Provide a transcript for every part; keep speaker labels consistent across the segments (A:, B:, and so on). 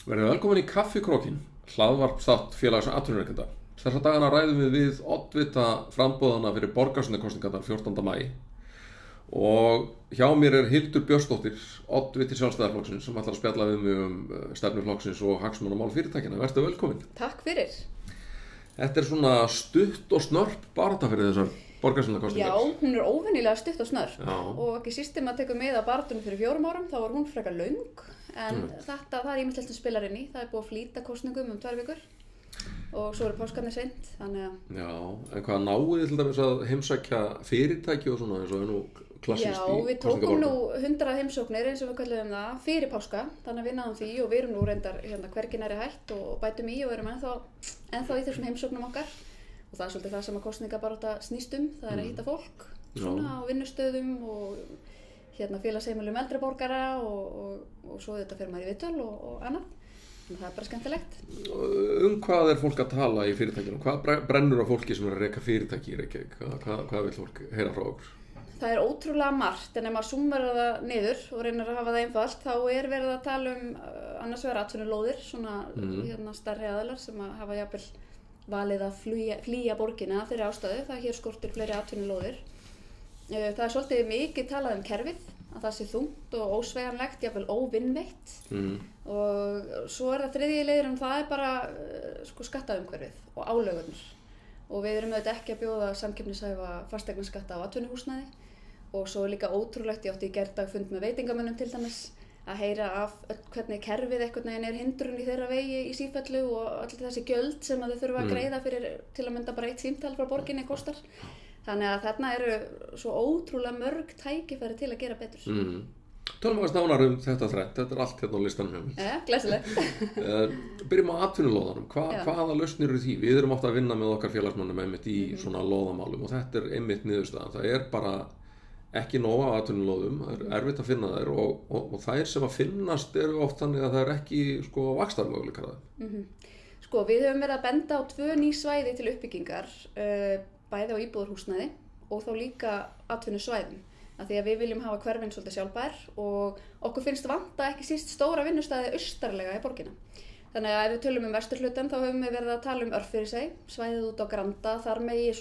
A: Verið velkomin í Kaffikrókinn, hlaðvarpsþátt félags atvinnurekenda. Þessa dagana ræðum við oddvita framboðana fyrir borgarstjórnarkosningarnar 14. maí. Og hjá mér Hildur Björnsdóttir, oddviti Sjálfstæðisflokksins, sem ætlar að spjalla við mig stefnu flokksins og hagsmunamál fyrirtækjanna. Vertu velkomin.
B: Takk fyrir.
A: Þetta svona stutt og snörp barátta fyrir þessar borgarstjórnarkosningar.
B: Já, hún óvenjulega stutt og snörp.
A: Já.
B: Og ekki síst að tekur með að baráttunni fyrir 4 árum, þá var hún frekar löng. En það ýmislegt sem spilar inn í. Það búið að flýta kosningum 2 vikur. Og svo páskarnir seint, þannig að...
A: Já, en hvað náið til dæmis að heimsækja fyrirtæki og svona eins og nú klassískt í
B: kosningabaráttu? Já, við tókum
A: kosningabaráttu?
B: nú 100 heimsóknir eins og við kallum það fyrir páska, þannig að við náðum því og við erum nú reyndar hvergi nærri hætt og bætum í og erum ennþá í þessum heimsóknum okkar. Og það svolítið það sem að kosningabarátta snýst það að hitta fólk svona á vinnustöðum og félagsheimilum eldri borgara og svo þetta fer maður í viðtöl og annað. Það bara skemmtilegt.
A: Hvað fólk að tala í fyrirtækinu? Hvað brennur á fólki sem að reka fyrirtæki í Reykjavík? Hvað vil fólk heyra frá okkur?
B: Það ótrúlega margt, en ef maður súmmar það niður og reynir að hafa það einfalt, þá verið að tala annars vegar atvinnulóðir, svona stærri aðilar sem að hafa jafnvel valið að flýja borgina þeirri ástæðu. Það hér skortir fleiri atvinnulóðir. Það svolítið mikið talað kerfið, að það sé þungt og ósveigjanlegt, jafnvel óvinnveitt. Og svo það þriðji leiðurinn, það bara skattaumhverfið og álögurnar. Og við erum auðvitað ekki að bjóða samkeppnishæfa fasteignaskatta á atvinnuhúsnæði. Og svo líka ótrúlegt, ég átti í gærdag fund með veitingamönnum til dæmis, að heyra af hvernig kerfið einhvern veginn hindrun í þeirra vegi í sífellu og allir þessi gjöld sem að þau þurfa að greiða fyrir til að mynda bara 1 símtal frá borginni kostar. Þannig að þarna eru svo ótrúlega mörg tækifæri til að gera betur.
A: Tölum við nánar þetta þrætt, þetta allt á listanum.
B: Glæsilegt.
A: Byrjum á atvinnulóðanum. Hvaða lausnir eru því? Við erum ofta að vinna með okkar félagsmönnum einmitt í svona lóðamálum og þetta einmitt niðurstaðan. Það bara ekki nóg af atvinnulóðum, það erfitt að finna þær og þær sem að finnast eru oft þannig að það ekki vaxtarmöguleikar að þeim.
B: Við höfum verið að benda á 2 ný svæði til uppbyggingar, bæði á íbúðarhúsnæði og þá líka atvinnusvæðum. Af því að við viljum hafa hverfin svolítið sjálfbær og okkur finnst vanta ekki síst stóra vinnustæði austarlega í borgina. Þannig að ef við tölum vesturhlutann þá höfum við verið að tala Örfirisey, svæðið út á Granda, þar megi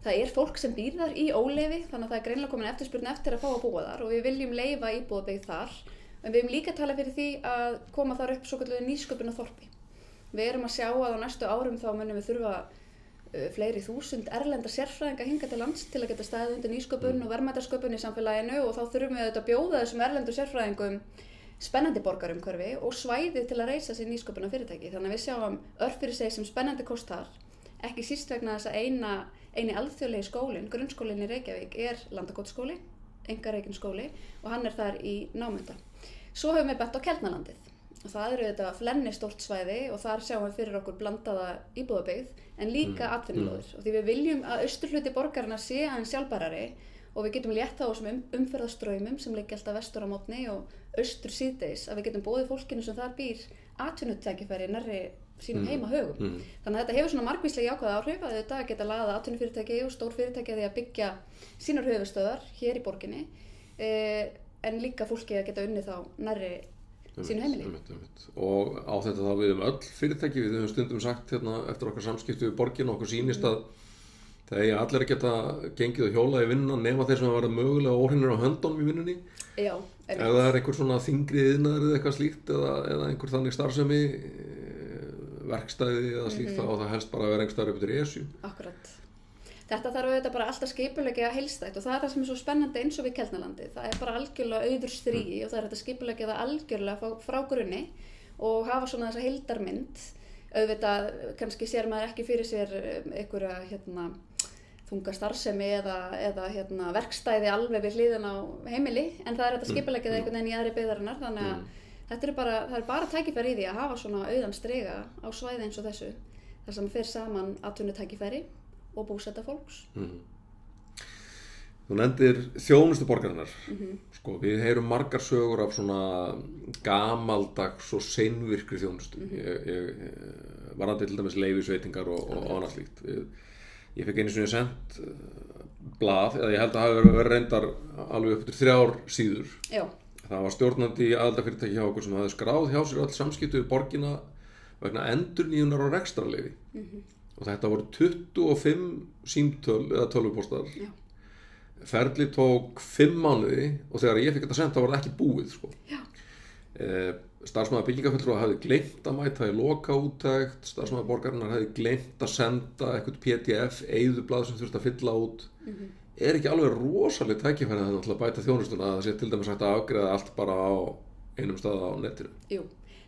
B: það fólk sem býr þar í óleyfi, þannig að það greinilega komin eftirspurn eftir að fá að búa þar og við viljum leyfa íbúðabyggð þar. En við viljum líka tala fyrir því að koma þar upp svokölluðu nýsköpunarþorpi. Við erum að sjá að á næstu árum þá munum við þurfa fleiri þúsund erlenda sérfræðinga hingað til lands til að geta staðið undir nýsköpun og verðmætasköpun í samfélaginu og þá þurfum við auðvitað að bjóða þessum erlendu sérfræðingum spennandi borgarumhverfi og svæði til að reisa sér nýsköpunarfyrirtæki. Þannig að við sjáum Örfirisey sem spennandi kost þar, ekki síst vegna þess að eini alþjóðlegi skólinn, grunnskólinn í Reykjavík Landakotsskóli, einkarekinn skóli og hann þar í námunda. Svo höfum við bent á Keldnalandið. Og það þetta flennistórt svæði og þar sjáum við fyrir okkur blandaða íbúðabyggð en líka atvinnulóðir. Og því við viljum að austurhluti borgarinnar sé aðeins sjálfbærari og við getum létt á þessum umferðarstraumum sem liggja alltaf vestur á mótni og austur síðdegis að við getum boðið fólkinu sem þar býr atvinnutækifæri nærri sínum heimahögum. Þannig að þetta hefur svona margvíslega jákvæð áhrif að þetta geta laðað atvinnufyrirtæki og stór fyrirtæki að því að byggja sínar höfuðstöðvar hér í borginni en líka fólki að geta unnið þá nærri sínu heimili.
A: Og á þetta þá við öll fyrirtæki, við höfum stundum sagt eftir okkar samskipti við borgin og okkur sýnist að það eigi allir að geta gengið og hjólað í vinnuna nema þeir sem verða mögulega óhreinir á höndunum í vinnunni.
B: Já,
A: ef það einhver svona þyngri iðnaður eða eitthvað slíkt eða einhver þannig starfsemi verkstæði eða slíkt og það helst bara að vera einhver staðar upp til Esju.
B: Akkurat. Þetta þarf auðvitað bara alltaf skipuleggja heildstætt og það það sem svo spennandi eins og við Keldnalandið. Það bara algjörlega auður stríi og það þetta skipuleggja það algjörlega frá grunni og hafa svona þessa heildarmynd. Auðvitað kannski sér maður ekki fyrir sér einhverja þunga starfsemi eða verkstæði alveg við hliðina á heimili en það þetta skipuleggja það einhvern veginn í aðri byggðarinnar þannig að það bara tækifæri í því að hafa svona auðan striga á svæði eins og þessu þar sem fer saman atvinnutækifæri og búsetta fólks.
A: Þú nefndir þjónustu borgarinnar. Við heyrum margar sögur af svona gamaldags og seinvirkri þjónustu. Ég varðandi til dæmis leyfisveitingar og annað slíkt. Ég fekk einu sinni sent blað, eða ég held að það hafi verið reyndar alveg upp til 3 síður.
B: Já.
A: Það var stjórnandi í aðildafyrirtæki hjá okkur sem hafði skráð hjá sér öll samskipti við borgina vegna endurnýjunar á rekstrarleyfi. Og þetta voru 25 símtöl eða tölvupóstar.
B: Já.
A: Ferli tók 5 mánuði og þegar ég fikk þetta sent þá var það ekki búið, sko.
B: Já.
A: Starfsmaður byggingafulltrúa hafði gleymt að mæta í lokaúttekt, starfsmaður borgarinnar hafði gleymt að senda eitthvað PDF, eyðublað sem þurfti að fylla út. Er ekki alveg rosaleg tækifæri að það bæta þjónustuna að það sé til dæmis hægt að afgreiða allt bara á einum stað á netinu?
B: Jú,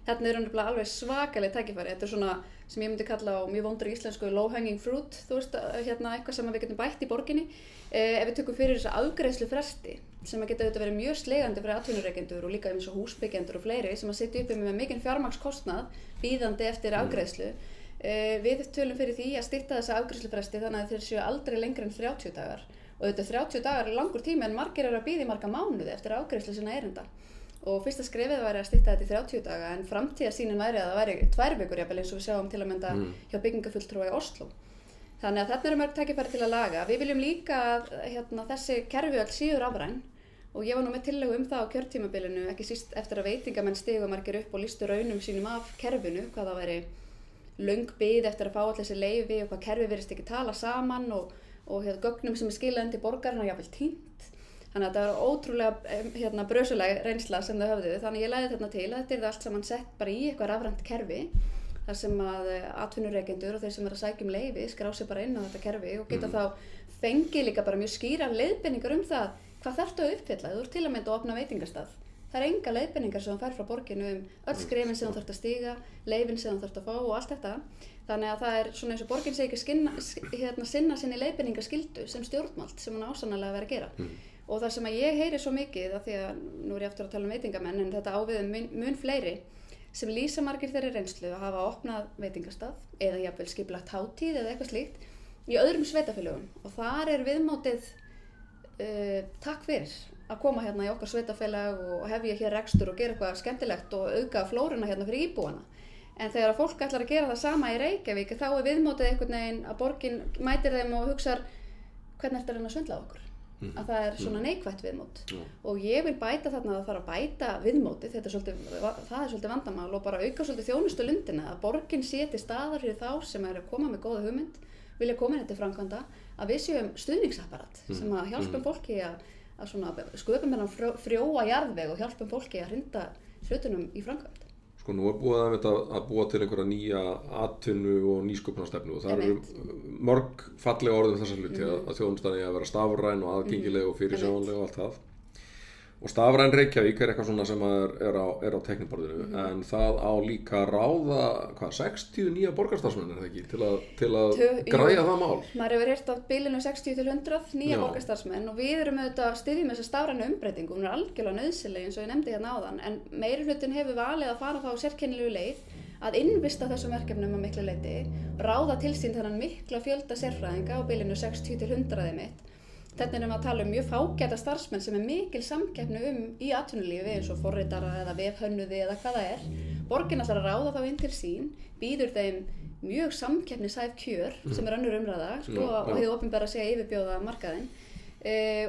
B: þarna nefnilega alveg svakaleg tækifæri. Þetta svona sem ég myndi kalla á mjög vondri íslensku low hanging fruit, þú veist, eitthvað sem við getum bætt í borginni. Ef við tökum fyrir þessa afgreiðslufresti sem að geta auðvitað verið mjög slegandi fyrir atvinnurekendur og líka eins og húsbyggjendur og fleiri sem að sitja uppi með mikinn fjármagnskostnað bíðandi eftir afgreiðslu. Við tölum fyrir því að stytta þessa afgreiðslufresti þannig að þeir séu aldrei lengri en 30 dagar. Og auðvitað 30 dagar er langur tími en margir eru að bíða í marga mánuði eftir afgreiðslu sinna erinda. Og fyrsta skrefið væri að stytta þetta í 30 daga en framtíðarsýnin væri að það væri 2 vikur jafnvel eins og við sjáum til að mynda hjá byggingafulltrúa í Oslo. Þannig að þarna eru mörg tækifæri til að laga. Við viljum líka að þessi kerfi öll séu rafræn og ég var nú með tillögu það á kjörtímabilinu, ekki síst eftir að veitingamenn stigu margir upp og lýstu raunum sínum af kerfinu, hvað það væri löng bið eftir að fá allir þessi leyfi og hvað kerfi virðist ekki tala saman og gögnum sem er skilað inn til borgarna og jafnvel týnt. Þannig að þetta var ótrúlega brösuleg reynsla sem þau höfðu. Þannig ég lagði þarna til að þetta er allt saman sett bara í eitthvað rafrænt kerfi þar sem að atvinnurekendur og þeir sem eru að sækja leyfi skrá sig bara inn á þetta kerfi og geta þá fengið líka bara mjög skýra leiðbeiningar það hvað þarftu að uppfylla. Þú ert til að mynda að opna veitingastað. Það er enga leiðbeiningar sem þú fær frá borginu öll skrefin sem þú þarft að stíga, leyfin sem þú þarft að fá og allt þetta. Þannig að það er svona eins og borgin sé ekki sinna sinni leiðbeiningaskyldu sem stjórnvald sem hún ásannarlega verið að gera. Og það sem að ég heyri svo mikið, af því að nú er ég aftur að tala veitingamenn, en þetta á við mun fleiri, sem lýsa margir þeirri reynslu að hafa opnað veitingastað eða jafnvel skipulagt hátíð eða eitthvað slíkt í öðrum sveitafélögum. Og þar er viðmótið takk fyrir að koma hérna í okkar sveitafélag og hefja hér rekstur og gera eitthvað skemmtilegt og auka flóruna hérna fyrir íbúana. En þegar að fólk ætlar að gera það sama í Reykjavík, þá er viðmótið einhvern veginn að borgin mætir þeim og hugsar hvernig ertu að reyna að svindla á okkur? Að það er svona neikvætt viðmót og ég vil bæta þarna að það fara að bæta viðmóti, það er svolítið vandamál og bara auka svolítið þjónustu lundina að borgin sé til staðar fyrir þá sem eru að koma með góða hugmynd, vilja koma inn til framkvæmda, að við séum stuðningsapparat sem að hjálpum fólki að svona sköpum þennan frjóa jarðveg og hjálpum fólki að hrinda hlutunum í framkvæmd.
A: Sko nú er búið að búa til einhverja nýja atvinnu og nýsköpunarstefnu og það eru mörg falleg orð þessar hluti að þjónustan að vera stafræn og aðgengileg og fyrirsjáanleg og allt það. Og stafræn Reykjavík er eitthvað svona sem er á teikniborðinu en það á líka að ráða 60 nýja borgarstarfsmenn er það ekki til að græja það mál.
B: Maður hefur heyrt á bilinu 60 til 100 nýja borgarstarfsmenn og við erum auðvitað að styðja með þessa stafrænu umbreytingu, hún er algjörlega nauðsynleg eins og ég nefndi hérna áðan en meirihlutin hefur valið að fara þá sérkennilegu leið að innvista þessum verkefnum að miklu leyti, ráða til sín þennan mikla fjölda sérfræðinga á bilinu 60 til 100 mitt. Þetta erum við að tala mjög fágæta starfsmenn sem er mikil samkeppni í atvinnulífi eins og forritara eða vefhönnuði eða hvað það er. Borgin ætlar að ráða þá inn til sín, býður þeim mjög samkeppnishæf kjör sem er önnur umræða og hið opinbera sé að yfirbjóða markaðinn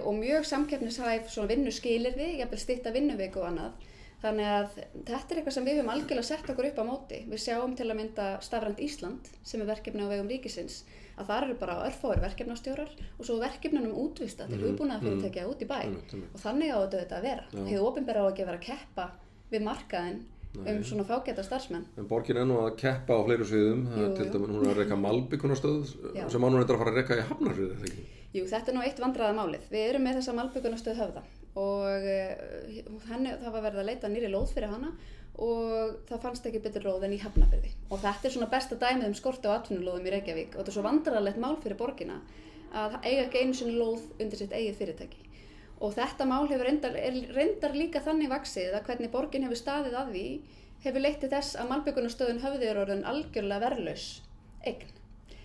B: og mjög samkeppnishæf vinnuskilyrði, jafnvel stytta vinnuviku og annað. Þannig að þetta er eitthvað sem við höfum algjörlega sett okkur upp á móti. Við sjáum til að mynda Stafrænt Ísland sem er verkefni á vegum ríkisins að þar eru bara örfáir verkefnastjórar og svo verkefnunum útvista til hugbúnaðarfyrirtækja út í bæ og þannig á þetta að vera. Hið opinbera á ekki að vera að keppa við markaðinn svona fágæta starfsmenn.
A: En borgin er nú að keppa á fleiri sviðum, til dæmis hún er að reka Malbikunarstöð sem hún er að fara að reka í Hafnarfirði, eða ekki?
B: Jú, þetta er nú eitt vandræðamálið. Við erum með þessa Malbikunarstöð Höfða og það var verið að leita nýrri lóð fyrir hana og það fannst ekki betur lóð en í Hafnarfirði. Og þetta er svona besta dæmið skort á atvinnulóðum í Reykjavík og þetta er svo vandræðalegt mál fyrir borgina að eiga ekki einu sinni lóð undir sitt eigið fyrirtæki. Og þetta mál hefur reyndar líka þannig vaxið að hvernig borgin hefur staðið að því hefur leitt til þess að Malbikunarstöðin Höfði er orðin algjörlega verðlaus eign.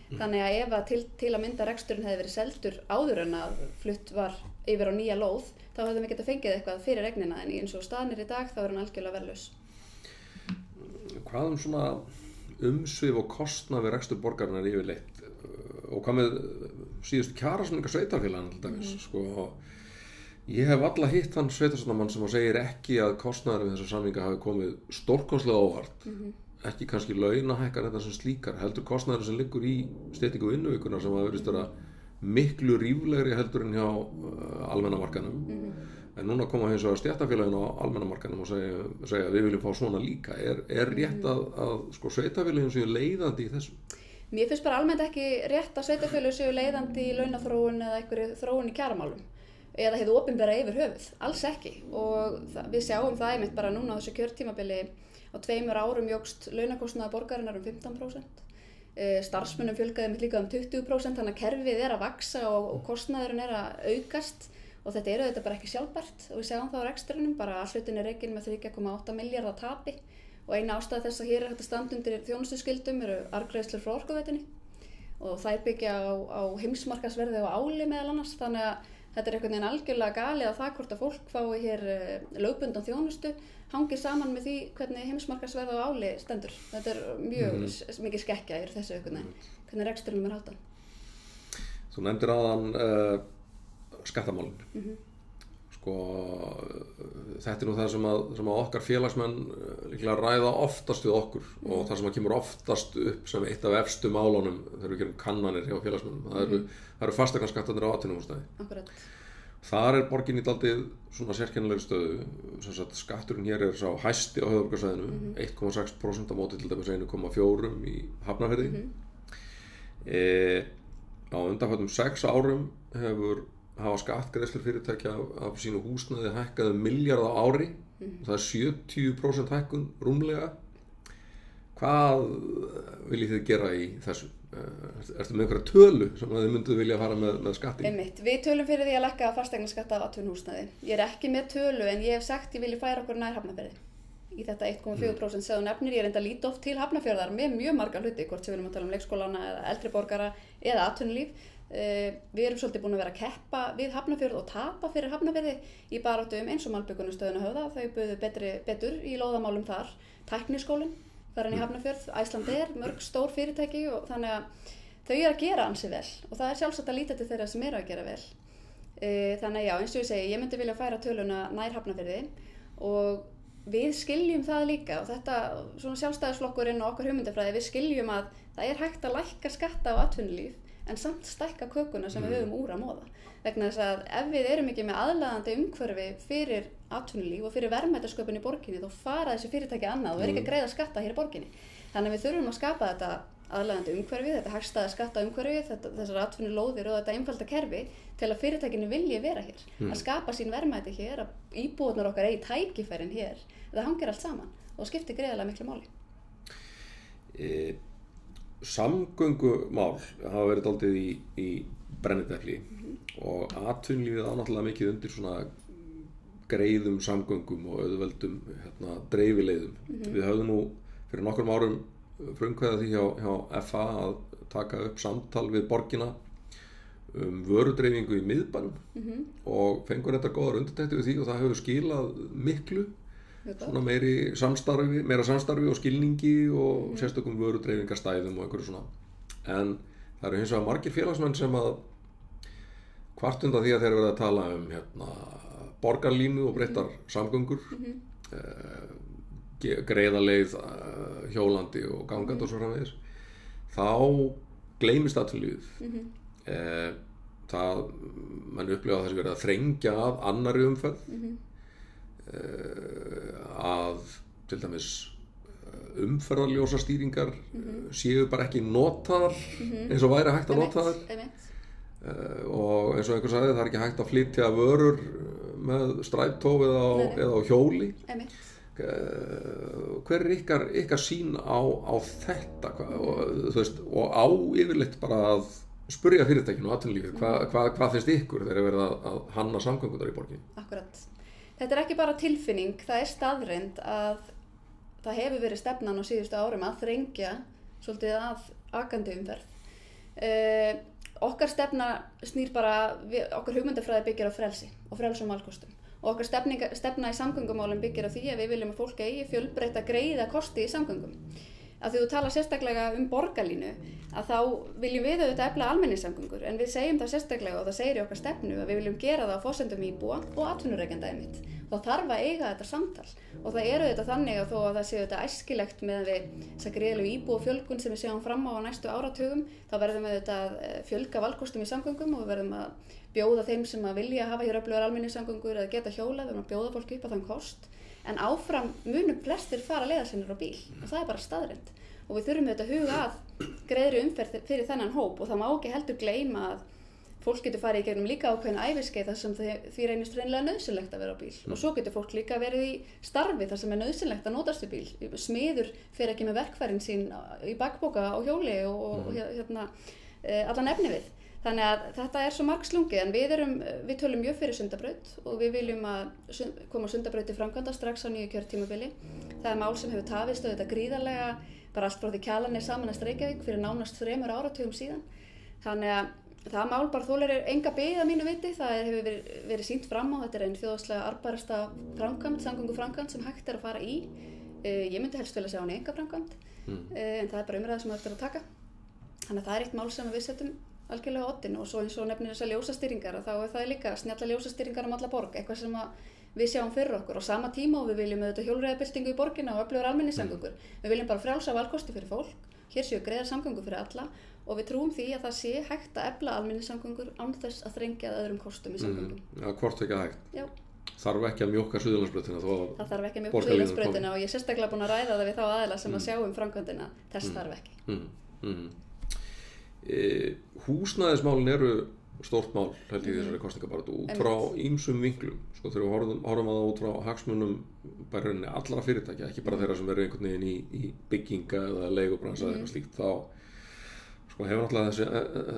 B: Þannig að ef að til að mynda reksturinn hefði verið seldur áður en að flutt var yfir á nýja lóð, þá hefðum við getað fengið eitthvað fyrir eignina en eins og staðnir í dag þá er hann algjörlega verðlaus.
A: Hvað svona umsvif og kostnað við rekstur borgarinnar yfirleitt og hvað með síðustu kjarasamninga sveitarfélagana til dæmis? Ég hef alla hitt þann sveitarstjórnarmann sem segir ekki að kostnaður við þessa samninga hafi komið stórkostlega óvart. Ekki kannski launahækkar þetta sem slíkar, heldur kostnaður sem liggur í styttingu vinnuvikuna sem hafa verið vera miklu ríflegri heldur en hjá almenna markanum. En núna koma hins vegar stéttarfélögin á almenna markanum og segja að við viljum fá svona líka. Er rétt að sko, sveitarfélögin séu leiðandi í þessu?
B: Mér finnst bara almennt ekki rétt að sveitarfélög séu leiðandi í launaþróun eða einhverju þróun í kjaramálum eða hið opinbera yfir höfuð, alls ekki. Og við sjáum það einmitt bara núna á þessu kjörtímabili á 2 árum jókst launakostnaður borgarinnar 15%. Starfsmönnum fjölgaði einmitt líka 20%, þannig að kerfið að vaksa og kostnaðurinn að aukast. Og þetta þetta bara ekki sjálfbært og við sjáum það á rekstrinum, bara allslutin rekinn með 3,8 milljarða tapi og eina ástæða þess að hér hægt að standa undir þjónustuskyldum arðgreiðslur frá Orkuveitunni og þær byggja á heimsmarkaðsverði og áli meðal annars, þannig að þetta einhvern veginn algjörlega galið að það hvort að fólk fái hér lögbundna þjónustu hangir saman með því hvernig heimsmarkaðsverði og áli stendur. Þetta mjög mikið skekkja í þessu einhvern veginn, hvernig rekstrinum háttað.
A: Þú nefndir áðan skattamálin. Sko, þetta nú það sem að okkar félagsmenn líklega ræða oftast við okkur og það sem að kemur oftast upp sem eitt af efstu málunum þegar við gerum kannanir hjá félagsmennum. Það eru fasteignaskattarnir á atvinnuhúsnæði.
B: Akkurat.
A: Þar borgin í dálítið svona sérkennilegri stöðu. Sem sagt, skatturinn hér sá hæsti á höfuðborgarsvæðinu, 1,6% á móti til dæmis 1,4% í Hafnarfirði. Á undanförnum 6 árum hafa skattgreiðslur fyrirtækja af sínu húsnæði hækkað milljarð á ári. Það 70% hækkun rúmlega. Hvað viljið þið gera í þessu? Ertu með einhverja tölu sem þið mynduð vilja fara með skatti?
B: Einmitt, við tölum fyrir því að lækka fasteignaskatta af atvinnuhúsnæði. Ég ekki með tölu en ég hef sagt ég vilji færa okkur nær Hafnarfirði. Í þetta 1,4% sem þú nefnir, ég enda lít oft til Hafnarfjarðar með mjög marga hluti, hvort sem við erum að tala leikskólana eða eldri borgara eða atvinnulíf. Við erum svolítið búin að vera að keppa við Hafnarfjörð og tapa fyrir Hafnarfirði í baráttu eins og Malbikunarstöðin Höfða. Þau buðu betur í lóðamálum þar. Tækniskólinn þar í Hafnarfjörð, Icelandair, mörg stór fyrirtæki og þannig að þau að gera ansi vel og það sjálfsagt að líta til þeirra sem að gera vel. Þannig að já, eins og ég segi, ég myndi vilja færa töluna nær Hafnarfirði og við skiljum það líka og þetta svona sjálfstæðisflokkurinn og okkar hugmyndafræði, við skiljum að það hægt að lækka skatta á atvinnulíf en samt stækka kökuna sem við höfum úr að móða. Vegna þess að ef við erum ekki með aðlaðandi umhverfi fyrir atvinnulíf og fyrir verðmætasköpun í borginni, þá fara þessi fyrirtæki annað og ekki að greiða skatta hér í borginni. Þannig að við þurfum að skapa þetta aðlaðandi umhverfi, þetta hagstæða skattaumhverfi, þessar atvinnulóðir og þetta einfalda kerfi til að fyrirtækinu vilji vera hér. Að skapa sín verðmæti hér, að íbúarnir okkar eigi tækifærin hér. Það hangir allt saman og skiptir greiðarlega miklu máli.
A: Samgöngumál hafa verið dálítið í brennidepli og atvinnulífið á náttúrulega mikið undir svona greiðum samgöngum og auðveldum dreifileiðum. Við höfðum nú fyrir nokkrum árum frumkvæðið því hjá FA að taka upp samtal við borgina vörudreifingu í miðbænum og fengur þetta góðar undirtektir við því og það hefur skilað miklu svona meira samstarfi og skilningi og sérstökum vörudreifingarstæðum og einhverju svona. En það eru hins vegar margir félagsmenn sem að kvart undan því að þeir eru verið að tala borgarlínu og breyttar samgöngur, greiðaleið hjólandi og gangandi og svo framvegis. Þá gleymist atvinnulífið. Menn upplifa þessi verið að þrengja að annarri umferð, að til dæmis umferðarljósastýringar séu bara ekki notaðar eins og væri hægt að nota þær. Og eins og einhver sagði, það er ekki hægt að flytja vörur með strætó eða á hjóli. Hver ykkar sýn á þetta og á yfirleitt bara að spurja fyrirtækinu og atvinnulífið hvað finnst ykkur þegar verið að hanna samgöngunar í borginni?
B: Akkurat. Þetta er ekki bara tilfinning, það er staðreynd að það hefur verið stefnan á síðustu árum að þrengja svolítið að akandi umferð. Okkar stefna snýr bara, okkar hugmyndafræði byggir á frelsi og frelsum valkostum. Og okkar stefna í samgöngumálum byggir á því að við viljum að fólk eigi fjölbreytta greiða kosti í samgöngum. að því þú talar sérstaklega borgarlínu, að þá viljum við auðvitað efla almenningssamgöngur, en við segjum það sérstaklega og það segir í okkar stefnu að við viljum gera það á forsendum íbúa og atvinnurekenda einmitt. Þá þarf að eiga þetta samtal og það eru auðvitað þannig að þó að það séu auðvitað æskilegt með þessa gríðarlegu íbúafjölgun sem við sjáum fram á næstu áratugum, þá verðum við auðvitað að fjölga valkostum í samgöngum og við verðum að bjóða þeim sem að vilja hafa hér öflugar almenningssamgöngur eða geta hjólað, við verðum að bjóða fólki upp á þann kost. En áfram munum flestir fara leiðar sinni á bíl og það er bara staðreynd og við þurfum auðvitað að huga að greiðri umferð fyrir þennan hóp og það má ekki heldur gleyma að fólk getur farið í gegnum líka ákveðin æviskeið þar sem því reynist hreinlega nauðsynlegt að vera á bíl og svo getur fólk líka verið í starfi þar sem er nauðsynlegt að notast við bíl. Smiður fer ekki með verkfærin sín í bakpoka á hjóli og allan efni við. Þannig að þetta er svo margslungið en við tölum mjög fyrir Sundabraut og við viljum að koma Sundabraut í framkvæmda strax á nýju kjörtímabili. Það er mál sem hefur tafist auðvitað gríðarlega bara allt frá því Kjalarnes samanast Reykjavík fyrir nánast 3 áratugum síðan. Þannig að það mál bara þolir enga bið að mínu viti. Það hefur verið sýnt fram á, þetta er einn þjóðhagslega arðbærasta framkvæmd, samgönguframkvæmd sem hægt er að fara í. Ég myndi helst vilja sjá hana einkaframkvæmd, en það er bara umræða sem við eftir að taka. Þannig að það er eitt mál sem við setjum algjörlega á oddinn og svo eins og nefnir þessar ljósastýringar þá er það líka snjalla ljósastýringar alla borg, eitthvað sem við sjáum fyrir okkur á sama tíma og við viljum auðvitað hjólreiðabyltingu í borginna og öflugar almenningssamgöngur. Við viljum bara frjálsa valkosti fyrir fólk, hér séu greiðar samgöngur fyrir alla og við trúum því að það sé hægt að efla almenningssamgöngur án þess að þrengja að öðrum kostum í samgöngum.
A: Ja, hvort ekki hægt.
B: Já.
A: Þarf ekki að mjólka Suðurlandsbrautina
B: það þarf ekki að mjólka Suðurlandsbrautina og ég er sérstaklega búin að ræða það við þá aðila sem að sjá framkvæmdina, þess þarf ekki.
A: Húsnæðismálin eru stórt mál held ég þessari kosningabaráttu út frá ýmsum vinklum sko, þegar við horfum að það út frá hagsmunum bara rauninni allra fyrirtækja, ekki bara þeirra sem eru einhvern veginn í bygginga eða leigubransa eða eitthvað slíkt, þá sko, hefur náttúrulega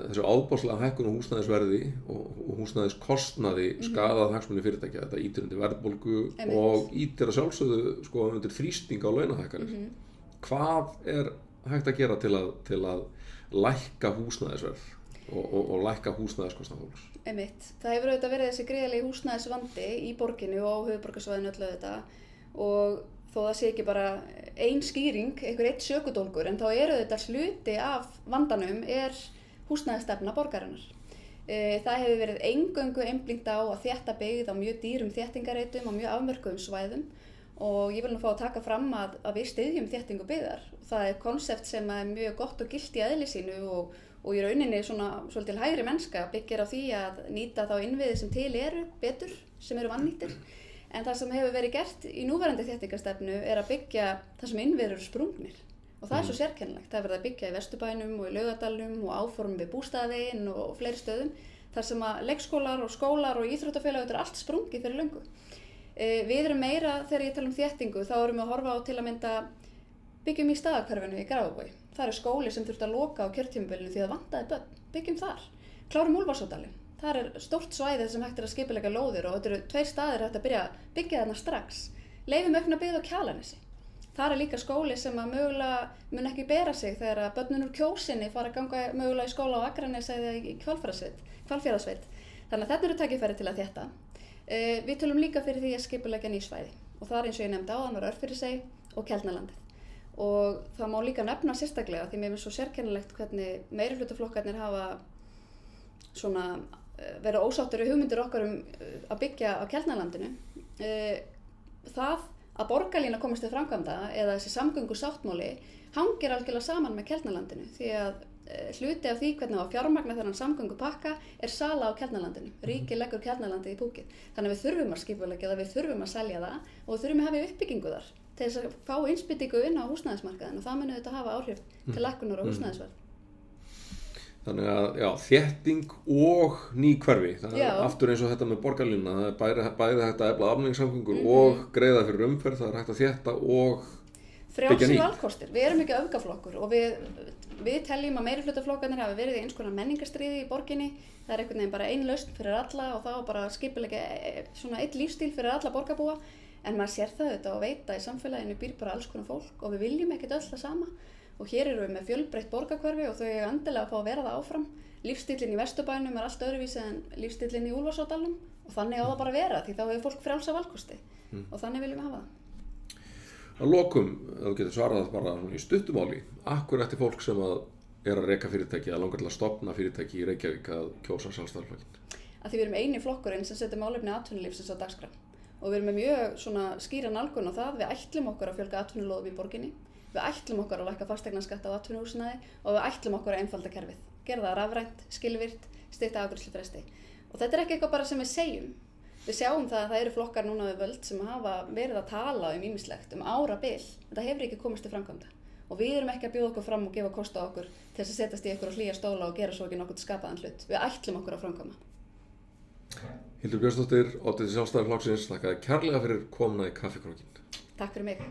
A: þessi ábáslega hækkun á húsnæðisverði og húsnæðiskostnaði skaðað hagsmuni fyrirtækja, þetta ýtir undir verðbólgu og ýtir að sjálfsögðu sko, undir þrýsting á launahækkanir. Hvað er hægt að gera til að lækka húsnæðisverð og lækka húsnæðiskostnað fólks?
B: Einmitt. Það hefur auðvitað verið þessi gríðarlegi húsnæðisvandi í borginni og á höfuðborgarsvæðinu öllu þetta og þó það sé ekki bara ein skýring, einhver eitt sökudólgur en þá eru auðvitað hluti af vandanum er húsnæðisstefna borgarinnar. Það hefur verið eingöngu einblínt á að þétta byggð á mjög dýrum þéttingareitum og mjög afmörkuðum svæðum og ég vil nú fá að taka fram að við styðjum þéttingu byggðar. Það er konsept sem er mjög gott og gilt í eðli sínu og í rauninni svolítið hægri mennska byggir á því að nýta þá innviði sem til eru betur, sem eru vannýttir. En það sem hefur verið gert í núverandi þéttingarstefnu er að byggja það sem innviðir eru sprungnir. Og það er svo sérkennilegt. Það er verið að byggja í Vesturbænum og í Laugardalnum og áformum við bústaðaveginn og fleiri stöðum. Þar sem að leikskólar og skólar og íþróttafélög þetta er allt sprungið fyrir löngu. Við erum meira, þegar ég tala þéttingu, þá erum við að horfa á til að mynda byggjum í staðarhverfinu í Grafarvogi. Það er skóli sem þurfti að loka á kjörtímabilinu því að vantaði börn. Byggjum þar. Klárum Úlfarsárdalinn. Það er stórt svæði sem hægt er að skipuleggja lóðir og þetta eru 2 staðir hægt að byrja að byggja þarna strax. Leifum aukna byggð á Kjalarnesi. Það er líka skóli sem að mögulega mun ekki bera sig þegar að börnin úr Kjósinni fara að ganga mögulega í skóla á Akranesi eða í Hvalfjarðarsveit. Þannig að þetta eru tækifæri til að þétta. Við tölum líka fyrir því að skipuleggja ný svæði og það er eins og ég nefndi áðan var Örfirisey og Keldnalandið. Og það má líka nefna sérstaklega því mér finnst svo sérkennilegt hvernig meirihlutaflokkarnir hafa verið ósáttir við hugmyndir okkar að byggja á Keldnalandinu. Það að borgarlína komist til framkvæmda eða þessi samgöngusáttmáli hangir algjörlega saman með Keldnalandinu því að hluti af því hvernig á að fjármagna þennan samgöngupakka er sala á Keldnalandinu. Ríkið leggur Keldnalandið í púkið. Þannig að við þurfum að skipuleggja það, við þurfum að selja það og við þurfum að hafa uppbyggingu þar til þess að fá innspýtingu inn á húsnæðismarkaðinn og það muni auðvitað hafa áhrif til lækkunar á húsnæðisverð.
A: Þannig að já, þétting og ný hverfi. Það er aftur eins og þetta með borgarlínuna. Það er bæði hægt að efla almenningssamgöngur og greiða fyrir umferð. Það er hægt að þétta og byggja nýtt.
B: Valkostir. Við erum ekki öfgaflokkur og við teljum að meirihlutaflokkarnir hafi verið í eins konar menningarstríði í borginni. Það er einhvern veginn bara ein lausn fyrir alla og þá bara skipuleggja svona einn lífstíl fyrir alla borgarbúa. En maður sér það auðvitað og veit að í samfélaginu býr bara alls konar fólk og við viljum ekkert öll það sama. Og hér eru við með fjölbreytt borgarhverfi og þau eiga endilega að fá að vera það áfram. Lífstíllinn í Vesturbænum er allt öðruvísi en lífstíllinn í Úlfarsárdalnum og þannig á það bara að vera því þá hefur fólk frjálsa valkosti og þannig viljum við hafa það.
A: Að lokum, ef þú getur svarað bara svona í stuttumáli, akkur ætti fólk sem að er að reka fyrirtæki að langar til að stofna fyrirtæki í Reykjavík að kjósa Sjálfstæðisflokkinn?
B: Að því við erum eini flokkurinn sem setur málefni atvinnulífsins á dagskrá og við erum með mjög svona skýra nálgun á það. Við ætlum okkur að fjölga atvinnulóðum í borginni, við ætlum okkur að lækka fasteignaskatta á atvinnuhúsnæði og við ætlum okkur að einfalda kerfið, gera það rafrænt, skilvirkt, stytta afgreiðslufresti. Og þetta er ekki eitthvað bara sem við segjum. Við sjáum það að það eru flokkar núna við völd sem hafa verið að tala ýmislegt árabil. Þetta hefur ekki komist til framkvæmda. Og við erum ekki að bjóða okkur fram og gefa kost á okkur til þess að setjast í ykkur og hlýja stóla og gera svo ekki nokkuð skapaðan hlut. Við ætlum okkur að framkvæma.
A: Hildur Björnsdóttir, oddviti Sjálfstæðisflokksins, þakka þér kærlega fyrir komuna í Kaffikrokkinn.
B: Takk fyrir mig.